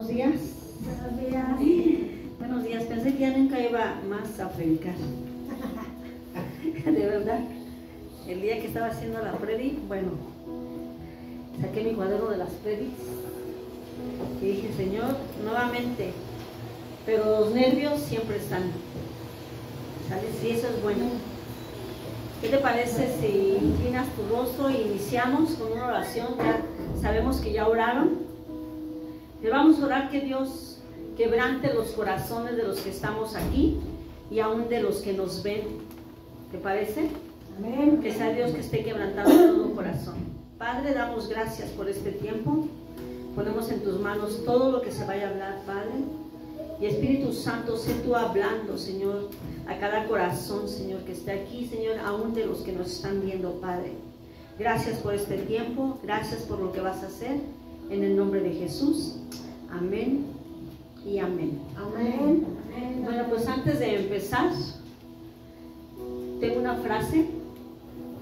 Buenos días. Buenos días. Buenos días. Pensé que ya nunca iba más a predicar. De verdad. El día que estaba haciendo la predi, bueno, saqué mi cuaderno de las predis y dije, Señor, nuevamente, pero los nervios siempre están. ¿Sabes? Y eso es bueno. ¿Qué te parece si inclinas tu rostro e iniciamos con una oración? Ya sabemos que ya oraron. Le vamos a orar que Dios quebrante los corazones de los que estamos aquí y aún de los que nos ven. ¿Te parece? Amén. Que sea Dios que esté quebrantando todo corazón. Padre, damos gracias por este tiempo. Ponemos en tus manos todo lo que se vaya a hablar, Padre. Y Espíritu Santo, sé tú hablando, Señor, a cada corazón, Señor, que esté aquí, Señor, aún de los que nos están viendo, Padre. Gracias por este tiempo. Gracias por lo que vas a hacer. En el nombre de Jesús. Amén y amén. Amén. Bueno, pues antes de empezar, tengo una frase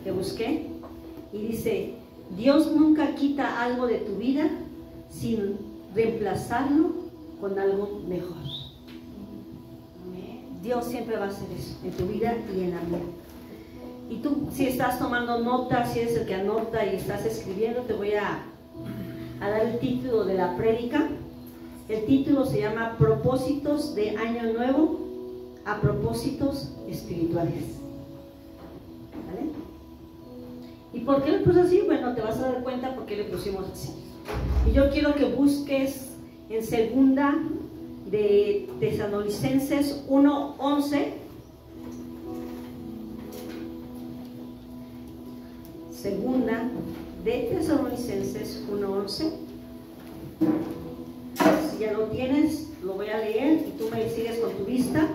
que busqué y dice: Dios nunca quita algo de tu vida sin reemplazarlo con algo mejor. Dios siempre va a hacer eso en tu vida y en la mía. Y tú, si estás tomando notas, si eres el que anota y estás escribiendo, te voy a dar el título de la prédica. El título se llama Propósitos de Año Nuevo a propósitos espirituales. ¿Vale? ¿Y por qué le puse así? Bueno, te vas a dar cuenta por qué le pusimos así. Y yo quiero que busques en segunda de Tesalonicenses 1:11. Segunda de Tesalonicenses 1:11. Si ya lo tienes, lo voy a leer y tú me sigues con tu vista.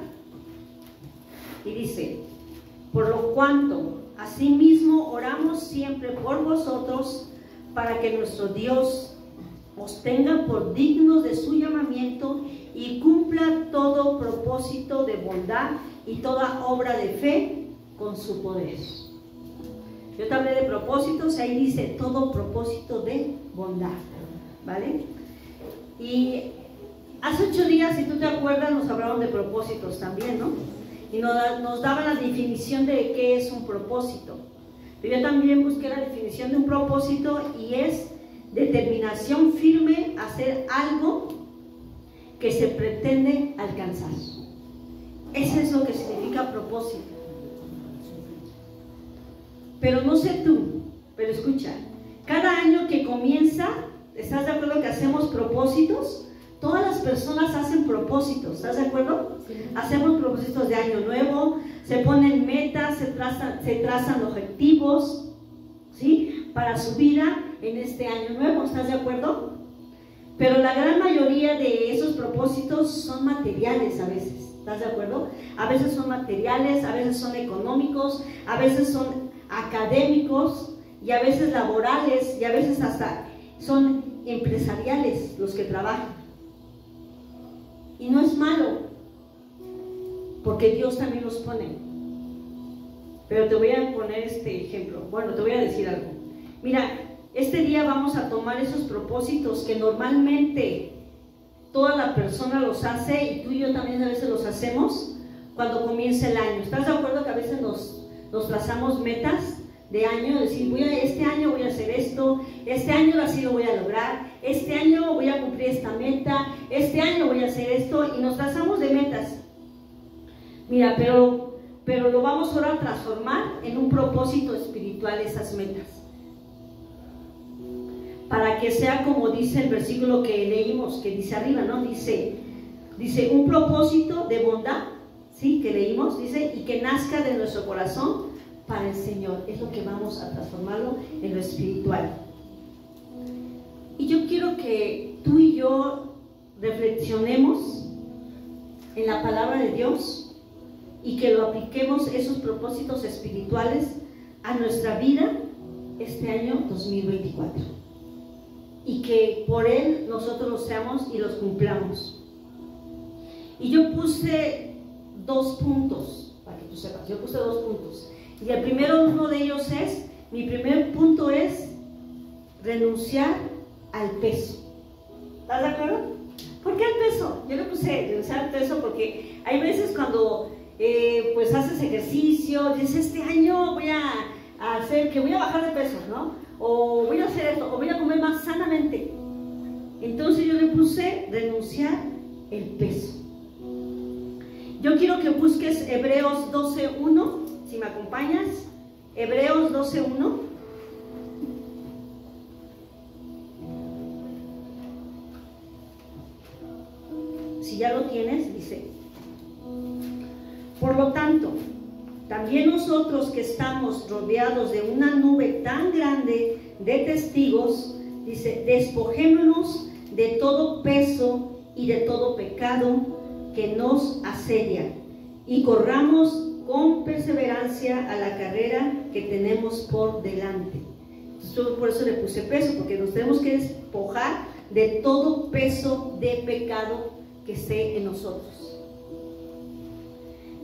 Y dice: por lo cuanto, asimismo oramos siempre por vosotros, para que nuestro Dios os tenga por dignos de su llamamiento y cumpla todo propósito de bondad y toda obra de fe con su poder. Yo te hablé de propósitos, ahí dice todo propósito de bondad, ¿vale? Y hace 8 días, si tú te acuerdas, nos hablaron de propósitos también, ¿no? Y nos daban la definición de qué es un propósito. Pero yo también busqué la definición de un propósito y es determinación firme a hacer algo que se pretende alcanzar. Eso es lo que significa propósito. Pero no sé tú, pero escucha, cada año que comienza, ¿estás de acuerdo que hacemos propósitos? Todas las personas hacen propósitos, ¿estás de acuerdo? Sí. Hacemos propósitos de año nuevo, se ponen metas, se trazan objetivos, ¿sí? Para su vida en este año nuevo, ¿estás de acuerdo? Pero la gran mayoría de esos propósitos son materiales a veces, ¿estás de acuerdo? A veces son materiales, a veces son económicos, a veces son académicos y a veces laborales y a veces hasta son empresariales los que trabajan. Y no es malo, porque Dios también los pone. Pero te voy a poner este ejemplo. Bueno, te voy a decir algo. Mira, este día vamos a tomar esos propósitos que normalmente toda la persona los hace y tú y yo también a veces los hacemos cuando comienza el año. ¿Estás de acuerdo que a veces nos trazamos metas de año? Decir, este año voy a hacer esto, este año así lo voy a lograr, este año voy a cumplir esta meta, este año voy a hacer esto, y nos trazamos de metas. Mira, pero lo vamos ahora a transformar en un propósito espiritual esas metas, para que sea como dice el versículo que leímos, que dice arriba, ¿no? Dice un propósito de bondad, ¿sí? Que leímos, dice, y que nazca de nuestro corazón para el Señor. Es lo que vamos a transformarlo en lo espiritual. Y yo quiero que tú y yo reflexionemos en la palabra de Dios y que lo apliquemos esos propósitos espirituales a nuestra vida este año 2024 y que por él nosotros los seamos y los cumplamos. Y yo puse 2 puntos, para que tú sepas, yo puse 2 puntos. Y el primero, uno de ellos es, mi primer punto es renunciar al peso. ¿Estás de acuerdo? qué el peso? Yo le puse renunciar al peso porque hay veces cuando pues haces ejercicio, dices, este año voy a hacer, que voy a bajar de peso, ¿no? O voy a hacer esto, o voy a comer más sanamente. Entonces yo le puse renunciar el peso. Yo quiero que busques Hebreos 12:1, si me acompañas. Hebreos 12:1. Si ya lo tienes, dice: por lo tanto, también nosotros que estamos rodeados de una nube tan grande de testigos, dice, despojémonos de todo peso y de todo pecado que nos asedia y corramos con perseverancia a la carrera que tenemos por delante. Entonces, por eso le puse peso, porque nos tenemos que despojar de todo peso de pecado que esté en nosotros.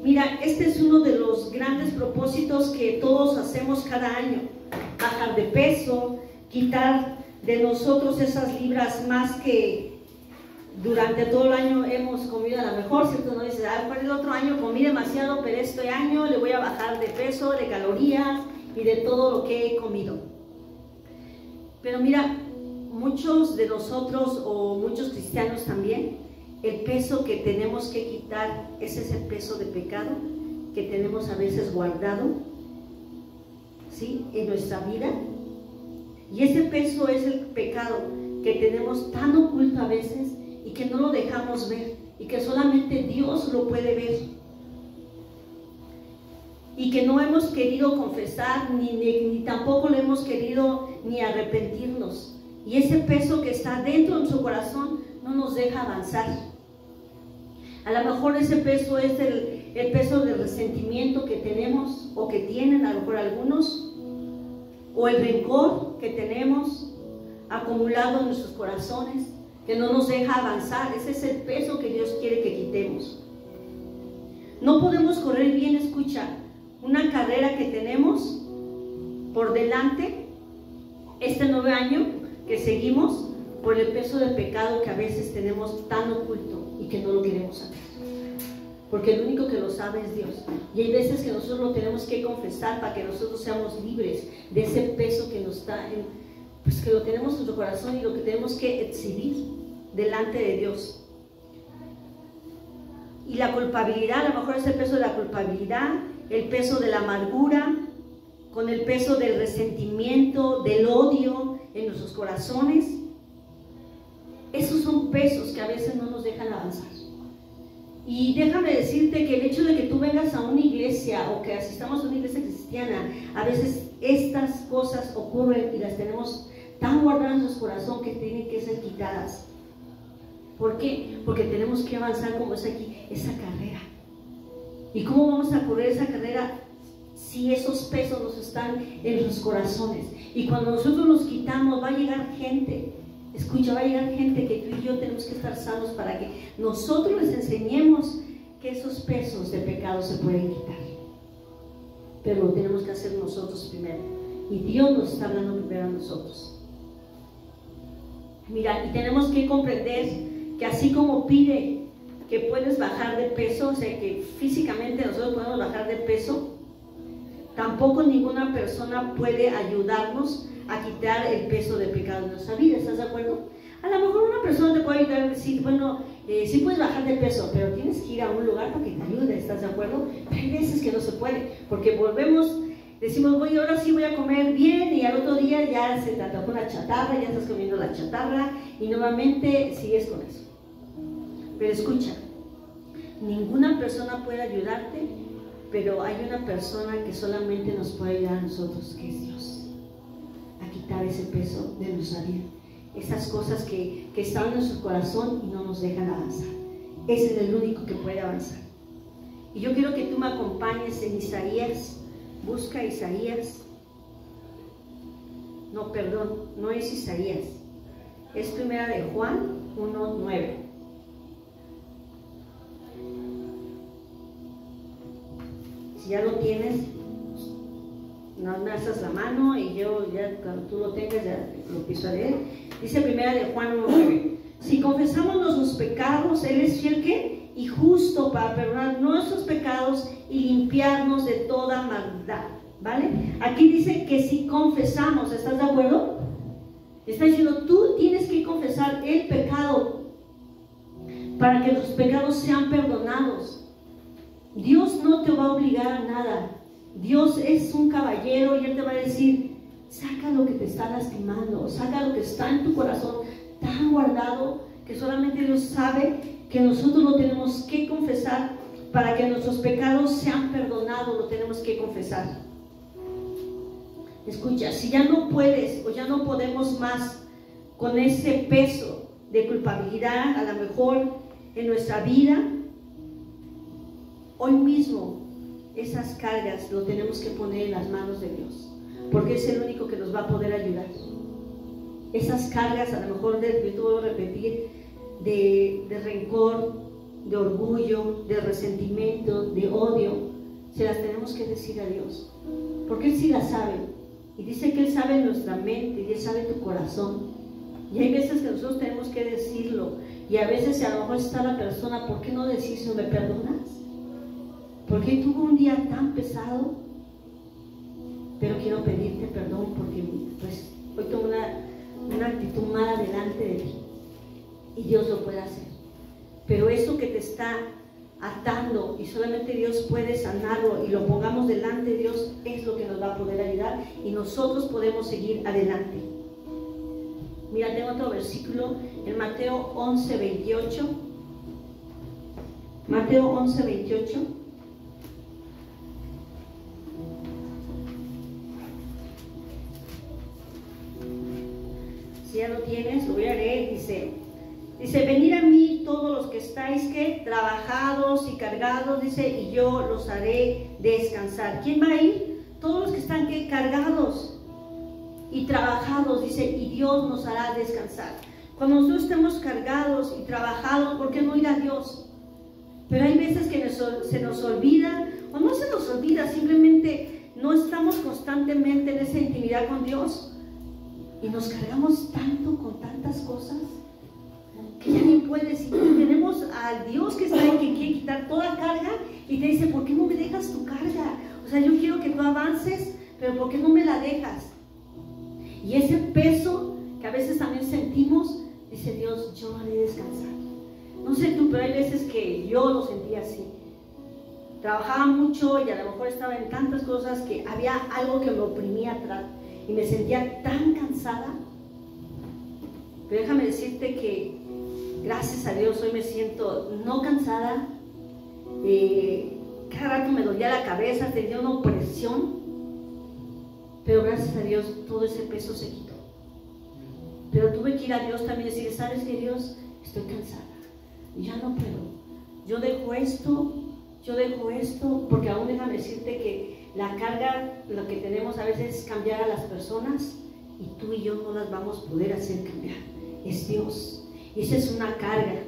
Mira, este es uno de los grandes propósitos que todos hacemos cada año: bajar de peso, quitar de nosotros esas libras más que durante todo el año hemos comido. A lo mejor, ¿cierto? No dices, para el otro año comí demasiado, pero este año le voy a bajar de peso, de calorías y de todo lo que he comido. Pero mira, muchos de nosotros, o muchos cristianos también, el peso que tenemos que quitar es ese peso de pecado que tenemos a veces guardado, ¿sí?, en nuestra vida. Y ese peso es el pecado que tenemos tan oculto a veces y que no lo dejamos ver, y que solamente Dios lo puede ver, y que no hemos querido confesar ni tampoco lo hemos querido ni arrepentirnos. Y ese peso que está dentro de nuestro corazón no nos deja avanzar. A lo mejor ese peso es el peso del resentimiento que tenemos o que tienen a lo mejor algunos, o el rencor que tenemos acumulado en nuestros corazones, que no nos deja avanzar. Ese es el peso que Dios quiere que quitemos. No podemos correr bien, escucha, una carrera que tenemos por delante este nuevo año que seguimos, por el peso del pecado que a veces tenemos tan oculto y que no lo queremos saber, porque el único que lo sabe es Dios. Y hay veces que nosotros lo tenemos que confesar para que nosotros seamos libres de ese peso que nos está pues que lo tenemos en nuestro corazón y lo que tenemos que exhibir delante de Dios. Y la culpabilidad, a lo mejor es el peso de la culpabilidad, el peso de la amargura, con el peso del resentimiento, del odio en nuestros corazones. Esos son pesos que a veces no nos dejan avanzar. Y déjame decirte que el hecho de que tú vengas a una iglesia o que asistamos a una iglesia cristiana, a veces estas cosas ocurren y las tenemos tan guardadas en nuestro corazón que tienen que ser quitadas. ¿Por qué? Porque tenemos que avanzar, como es aquí, esa carrera. ¿Y cómo vamos a correr esa carrera si esos pesos nos están en los corazones? Y cuando nosotros los quitamos, va a llegar gente. Escucha, va a llegar gente que tú y yo tenemos que estar sanos para que nosotros les enseñemos que esos pesos de pecado se pueden quitar. Pero lo tenemos que hacer nosotros primero. Y Dios nos está hablando primero a nosotros. Mira, y tenemos que comprender que así como pide que puedes bajar de peso, o sea que físicamente nosotros podemos bajar de peso, tampoco ninguna persona puede ayudarnos a quitar el peso de pecado en nuestra vida. ¿Estás de acuerdo? A lo mejor una persona te puede ayudar a decir, bueno, sí puedes bajar de peso, pero tienes que ir a un lugar para que te ayude. ¿Estás de acuerdo? Pero hay veces que no se puede, porque volvemos, decimos, ahora sí voy a comer bien, y al otro día ya se te antojó una chatarra, ya estás comiendo la chatarra y nuevamente sigues con eso. Pero escucha, ninguna persona puede ayudarte, pero hay una persona que solamente nos puede ayudar a nosotros, que es Dios, a quitar ese peso de nuestra vida, esas cosas que están en nuestro corazón y no nos dejan avanzar. Ese es el único que puede avanzar. Y yo quiero que tú me acompañes en Isaías. Busca Isaías. No, perdón, no es Isaías, es Primera de Juan 1:9. Si ya lo tienes, no me alzas la mano y yo ya cuando tú lo tengas ya lo empiezo a leer. Dice Primera de Juan 1:9: Si confesamos nuestros pecados, Él es fiel ¿qué? Y justo para perdonar nuestros pecados y limpiarnos de toda maldad, ¿vale? Aquí dice que si confesamos, ¿estás de acuerdo? Está diciendo, tú tienes que confesar el pecado para que los pecados sean perdonados. Dios no te va a obligar a nada. Dios es un caballero y Él te va a decir, saca lo que te está lastimando, saca lo que está en tu corazón tan guardado que solamente Dios sabe que nosotros lo tenemos que confesar para que nuestros pecados sean perdonados, lo tenemos que confesar. Escucha, si ya no puedes o ya no podemos más con ese peso de culpabilidad, a lo mejor en nuestra vida, hoy mismo esas cargas lo tenemos que poner en las manos de Dios, porque es el único que nos va a poder ayudar. Esas cargas, a lo mejor, yo voy a repetir, de rencor, de orgullo, de resentimiento, de odio, se las tenemos que decir a Dios, porque Él sí las sabe, y dice que Él sabe nuestra mente, y Él sabe tu corazón, y hay veces que nosotros tenemos que decirlo, y a veces a lo mejor está la persona, ¿por qué no decís no me perdonas? Porque tuve un día tan pesado, pero quiero pedirte perdón porque pues, hoy tomo una actitud mala delante de ti, y Dios lo puede hacer. Pero eso que te está atando y solamente Dios puede sanarlo y lo pongamos delante de Dios, es lo que nos va a poder ayudar y nosotros podemos seguir adelante. Mira, tengo otro versículo en Mateo 11:28. Mateo 11:28. Si ya lo tienes, lo voy a leer. Dice, venid a mí todos los que estáis ¿qué? Trabajados y cargados, dice, y yo los haré descansar. ¿Quién va a ir? Todos los que están ¿qué? Cargados y trabajados, dice, y Dios nos hará descansar. Cuando nosotros estemos cargados y trabajados, ¿por qué no ir a Dios? Pero hay veces que se nos olvida, o no se nos olvida, simplemente no estamos constantemente en esa intimidad con Dios y nos cargamos tanto con tantas cosas que ya ni puedes, y tenemos al Dios que está ahí, que quiere quitar toda carga y te dice, ¿por qué no me dejas tu carga? O sea, yo quiero que tú avances, pero ¿por qué no me la dejas? Y ese peso que a veces también sentimos, dice Dios, yo haré descansar. No sé tú, pero hay veces que yo lo sentía así. Trabajaba mucho y a lo mejor estaba en tantas cosas que había algo que me oprimía atrás y me sentía tan cansada. Pero déjame decirte que gracias a Dios hoy me siento no cansada, cada rato me dolía la cabeza, tenía una opresión, pero gracias a Dios todo ese peso se quitó. Pero tuve que ir a Dios también y decir, ¿sabes qué, Dios? Estoy cansada, ya no puedo, yo dejo esto, porque aún déjame decirte que la carga, lo que tenemos a veces es cambiar a las personas, y tú y yo no las vamos a poder hacer cambiar, es Dios. Y esa es una carga.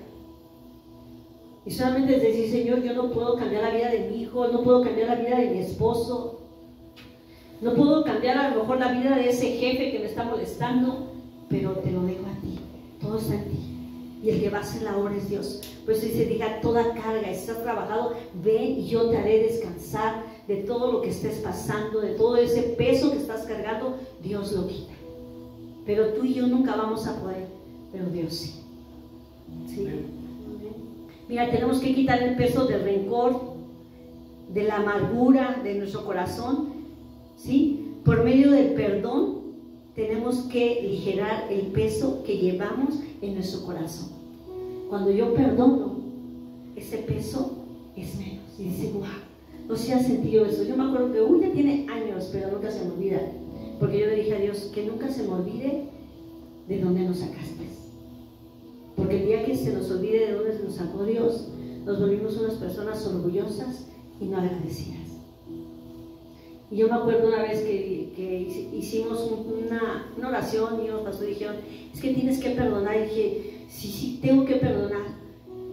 Y solamente es decir, Señor, yo no puedo cambiar la vida de mi hijo, no puedo cambiar la vida de mi esposo, no puedo cambiar a lo mejor la vida de ese jefe que me está molestando, pero te lo dejo a ti, todo está en ti. Y el que va a hacer la obra es Dios. Por eso dice, diga toda carga, si estás trabajado, ven y yo te haré descansar de todo lo que estés pasando, de todo ese peso que estás cargando, Dios lo quita. Pero tú y yo nunca vamos a poder, pero Dios sí. ¿Sí? Mira, tenemos que quitar el peso del rencor, de la amargura de nuestro corazón, ¿sí? Por medio del perdón tenemos que aligerar el peso que llevamos en nuestro corazón. Cuando yo perdono, ese peso es menos. Y dice, wow, no se ha sentido eso. Yo me acuerdo que ya tiene años, pero nunca se me olvida, porque yo le dije a Dios que nunca se me olvide de dónde nos sacaste. Porque el día que se nos olvide de dónde nos sacó Dios, nos volvimos unas personas orgullosas y no agradecidas. Y yo me acuerdo una vez que hicimos una oración y los pastores dijeron, es que tienes que perdonar. Y dije, sí, tengo que perdonar.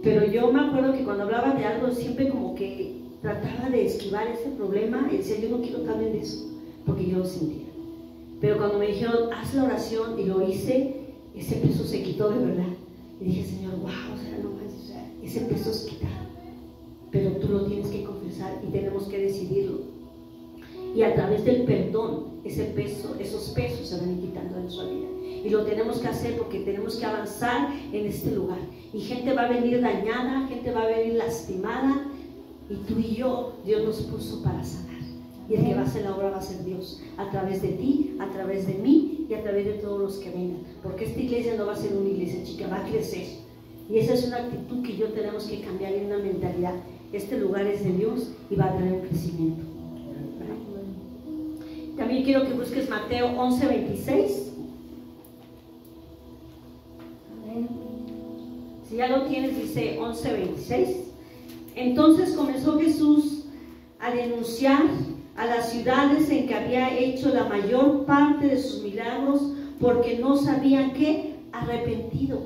Pero yo me acuerdo que cuando hablaba de algo siempre como que trataba de esquivar ese problema y decía, yo no quiero que hablen de eso, porque yo lo sentía. Pero cuando me dijeron, haz la oración, y lo hice, ese peso se quitó de verdad. Y dije, Señor, wow, o sea, no más, o sea, ese peso es quitado. Pero tú lo tienes que confesar y tenemos que decidirlo. Y a través del perdón, ese peso, esos pesos se van quitando de nuestra vida. Y lo tenemos que hacer porque tenemos que avanzar en este lugar. Y gente va a venir dañada, gente va a venir lastimada. Y tú y yo, Dios nos puso para sanar. Y el que va a hacer la obra va a ser Dios. A través de ti, a través de mí y a través de todos los que vengan. Porque esta iglesia no va a ser una iglesia chica, va a crecer. Y esa es una actitud que yo tenemos que cambiar en una mentalidad. Este lugar es de Dios y va a traer un crecimiento. También quiero que busques Mateo 11:26. Si ya lo tienes, dice 11:26. Entonces comenzó Jesús a denunciar a las ciudades en que había hecho la mayor parte de sus milagros porque no sabían qué, arrepentido.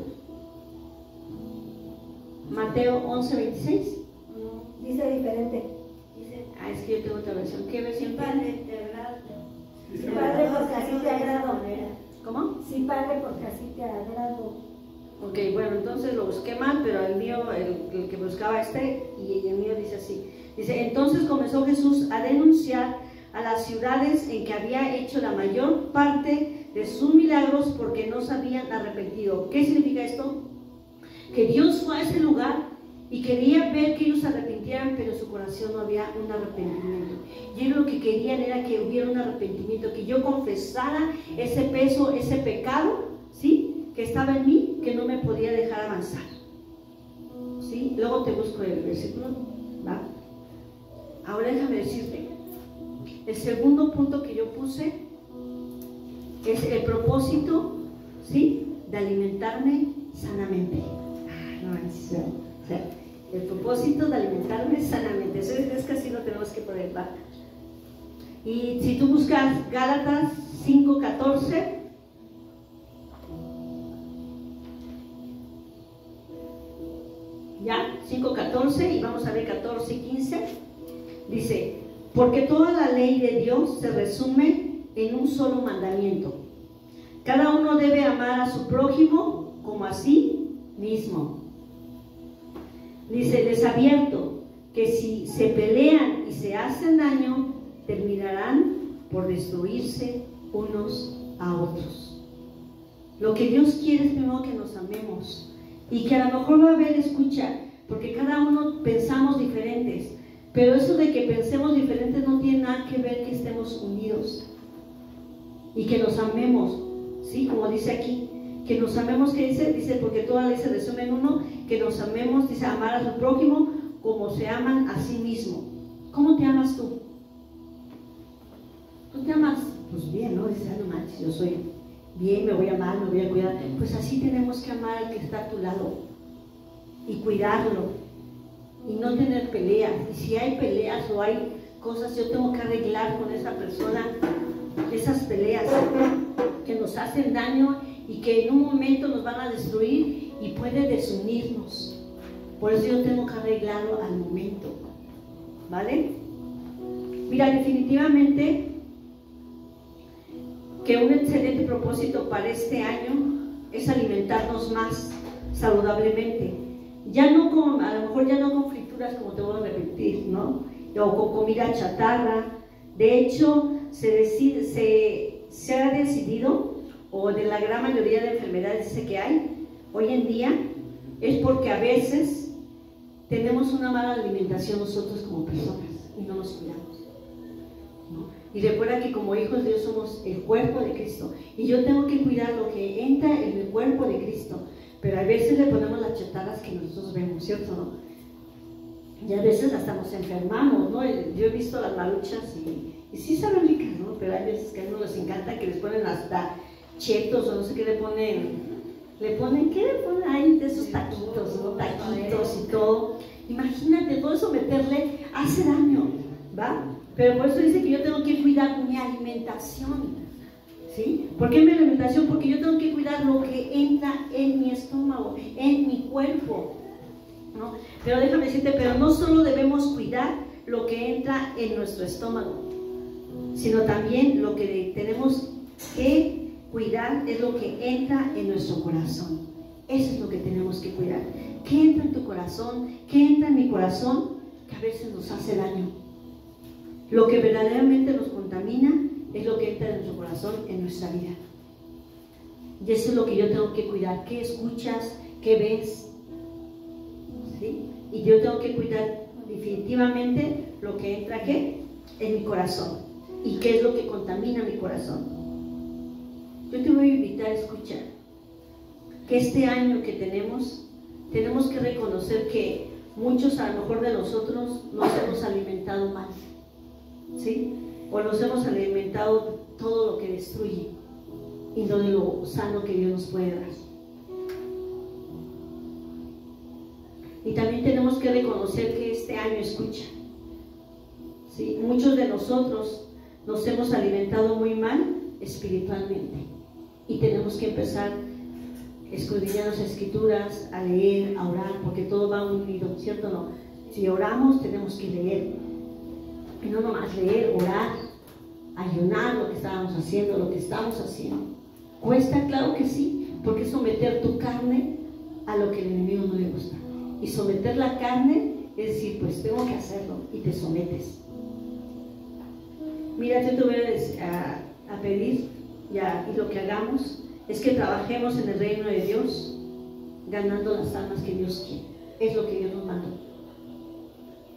Mateo 11:26. Dice diferente. Dice, es que yo tengo otra versión. ¿Qué versión? Padre, te agrado. Sí, Padre, porque así te agrado. ¿Cómo? Sí, Padre, porque así te agrado. Ok, bueno, entonces lo busqué mal, pero el mío, el que buscaba y el mío dice así. Dice, entonces comenzó Jesús a denunciar a las ciudades en que había hecho la mayor parte de sus milagros porque no se habían arrepentido. ¿Qué significa esto? Que Dios fue a ese lugar y quería ver que ellos se arrepintieran, pero en su corazón no había un arrepentimiento. Y ellos lo que querían era que hubiera un arrepentimiento, que yo confesara ese peso, ese pecado, ¿sí?, que estaba en mí, que no me podía dejar avanzar. ¿Sí? Luego te busco el versículo, ¿va? Ahora déjame decirte, el segundo punto que yo puse es el propósito, ¿sí?, de alimentarme sanamente. O sea, el propósito de alimentarme sanamente. Eso es que así lo tenemos que poner, ¿va? Y si tú buscas Gálatas 5:14, ya, 5:14, y vamos a ver 14 y 15, dice, porque toda la ley de Dios se resume en un solo mandamiento. Cada uno debe amar a su prójimo como a sí mismo. Dice, les advierto que si se pelean y se hacen daño, terminarán por destruirse unos a otros. Lo que Dios quiere es primero que nos amemos y que a lo mejor va a haber escucha, porque cada uno pensamos diferentes, pero eso de que pensemos diferentes no tiene nada que ver que estemos unidos y que nos amemos, ¿sí? Como dice aquí, que nos amemos, que dice, porque toda ley se resume en uno, que nos amemos, dice, amar a su prójimo como se aman a sí mismo. ¿Cómo te amas tú? ¿Tú te amas? Pues bien, ¿no? Dices, no manches, yo soy bien, me voy a amar, me voy a cuidar. Pues así tenemos que amar al que está a tu lado y cuidarlo y no tener peleas. Y si hay peleas o hay cosas, yo tengo que arreglar con esa persona esas peleas que nos hacen daño y que en un momento nos van a destruir y puede desunirnos. Por eso yo tengo que arreglarlo al momento, ¿vale? Mira, definitivamente que un excelente propósito para este año es alimentarnos más saludablemente. Ya no con, a lo mejor ya no con frituras, como te voy a repetir, ¿no? O con comida chatarra. De hecho, se ha decidido, o de la gran mayoría de enfermedades que hay hoy en día, es porque a veces tenemos una mala alimentación nosotros como personas y no nos cuidamos, ¿no? Y recuerda que como hijos de Dios somos el cuerpo de Cristo y yo tengo que cuidar lo que entra en el cuerpo de Cristo, pero a veces le ponemos las chatarras que nosotros vemos, ¿cierto? ¿No? Y a veces hasta nos enfermamos, ¿no? Yo he visto las maruchas y sí saben ricas, ¿no? Pero hay veces que a uno les encanta que les ponen hasta chetos o no sé qué le ponen, ¿qué le ponen ahí de esos taquitos, ¿no? Taquitos y todo. Imagínate, todo eso meterle hace daño, ¿va? Pero por eso dice que yo tengo que cuidar mi alimentación, ¿sí? ¿Por qué mi alimentación? Porque yo tengo que cuidar lo que entra en mi estómago, en mi cuerpo, ¿no? Pero déjame decirte, pero no solo debemos cuidar lo que entra en nuestro estómago, sino también lo que tenemos que cuidar es lo que entra en nuestro corazón. Eso es lo que tenemos que cuidar. ¿Qué entra en tu corazón? ¿Qué entra en mi corazón? Que a veces nos hace daño. Lo que verdaderamente nos contamina es lo que entra en nuestro corazón, en nuestra vida. Y eso es lo que yo tengo que cuidar. ¿Qué escuchas? ¿Qué ves? ¿Sí? Y yo tengo que cuidar definitivamente lo que entra, ¿qué? En mi corazón. ¿Y qué es lo que contamina mi corazón? Yo te voy a invitar a escuchar que este año que tenemos que reconocer que muchos a lo mejor de nosotros nos hemos alimentado mal, ¿sí? O nos hemos alimentado todo lo que destruye y no de lo sano que Dios nos puede dar. Y también tenemos que reconocer que este año escucha, ¿sí? Muchos de nosotros nos hemos alimentado muy mal espiritualmente y tenemos que empezar a escudriñar las escrituras, a leer, a orar, porque todo va unido, ¿cierto o no? Si oramos tenemos que leer, y no nomás leer, orar, ayunar, lo que estábamos haciendo, lo que estamos haciendo. ¿Cuesta? Claro que sí, porque someter tu carne a lo que el enemigo no le gusta. Y someter la carne es decir, pues tengo que hacerlo, y te sometes. Mira, yo te voy a pedir, y lo que hagamos es que trabajemos en el reino de Dios, ganando las almas que Dios quiere. Es lo que Dios nos mandó.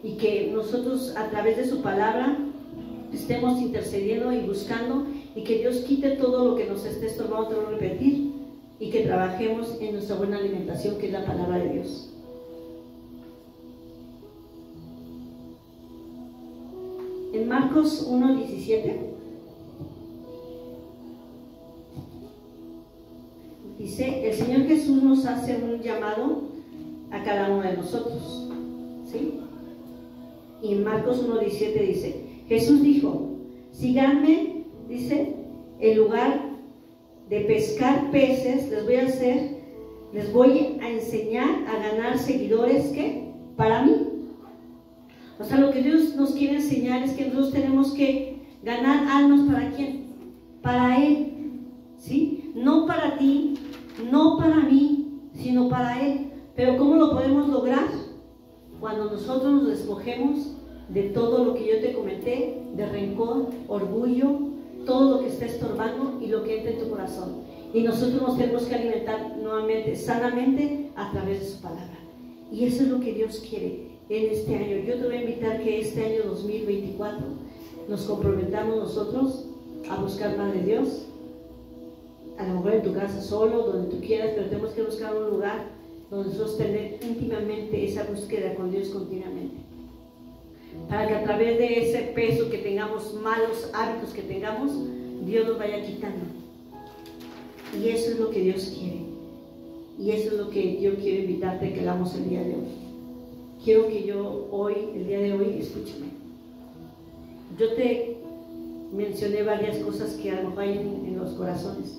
Y que nosotros a través de su palabra estemos intercediendo y buscando, y que Dios quite todo lo que nos esté estorbando, te voy a repetir, y que trabajemos en nuestra buena alimentación, que es la palabra de Dios. En Marcos 1:17 dice, el Señor Jesús nos hace un llamado a cada uno de nosotros, ¿sí? Y en Marcos 1:17 dice, Jesús dijo, síganme, dice, en lugar de pescar peces, les voy a enseñar a ganar seguidores, ¿qué? Para mí. O sea, lo que Dios nos quiere enseñar es que nosotros tenemos que ganar almas. ¿Para quién? Para Él, ¿sí? No para ti, no para mí, sino para Él. Pero ¿cómo lo podemos lograr? Cuando nosotros nos despojemos de todo lo que yo te comenté, de rencor, orgullo, todo lo que está estorbando y lo que entra en tu corazón. Y nosotros nos tenemos que alimentar nuevamente, sanamente, a través de su palabra. Y eso es lo que Dios quiere en este año. Yo te voy a invitar que este año 2024 nos comprometamos nosotros a buscar más de Dios. A lo mejor en tu casa solo, donde tú quieras, pero tenemos que buscar un lugar donde nosotros tener íntimamente esa búsqueda con Dios continuamente, para que a través de ese peso que tengamos, malos hábitos que tengamos, Dios nos vaya quitando. Y eso es lo que Dios quiere, y eso es lo que yo quiero invitarte a que hagamos el día de hoy. Quiero que yo hoy, el día de hoy, escúchame, yo te mencioné varias cosas que a lo mejor hay en los corazones,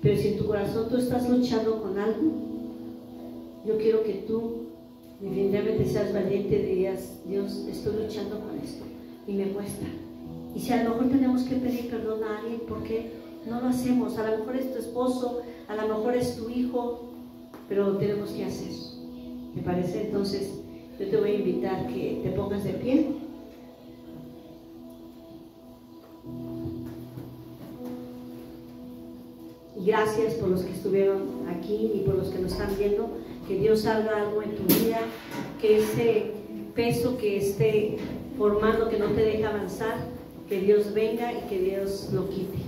pero si en tu corazón tú estás luchando con algo, yo quiero que tú definitivamente seas valiente y digas, Dios, estoy luchando con esto y me cuesta. Y si a lo mejor tenemos que pedir perdón a alguien, ¿por qué no lo hacemos? A lo mejor es tu esposo, a lo mejor es tu hijo, pero lo tenemos que hacer. ¿Te parece? Entonces yo te voy a invitar que te pongas de pie. Y gracias por los que estuvieron aquí y por los que nos están viendo. Que Dios haga algo en tu vida, que ese peso que esté formando, que no te deja avanzar, que Dios venga y que Dios lo quite.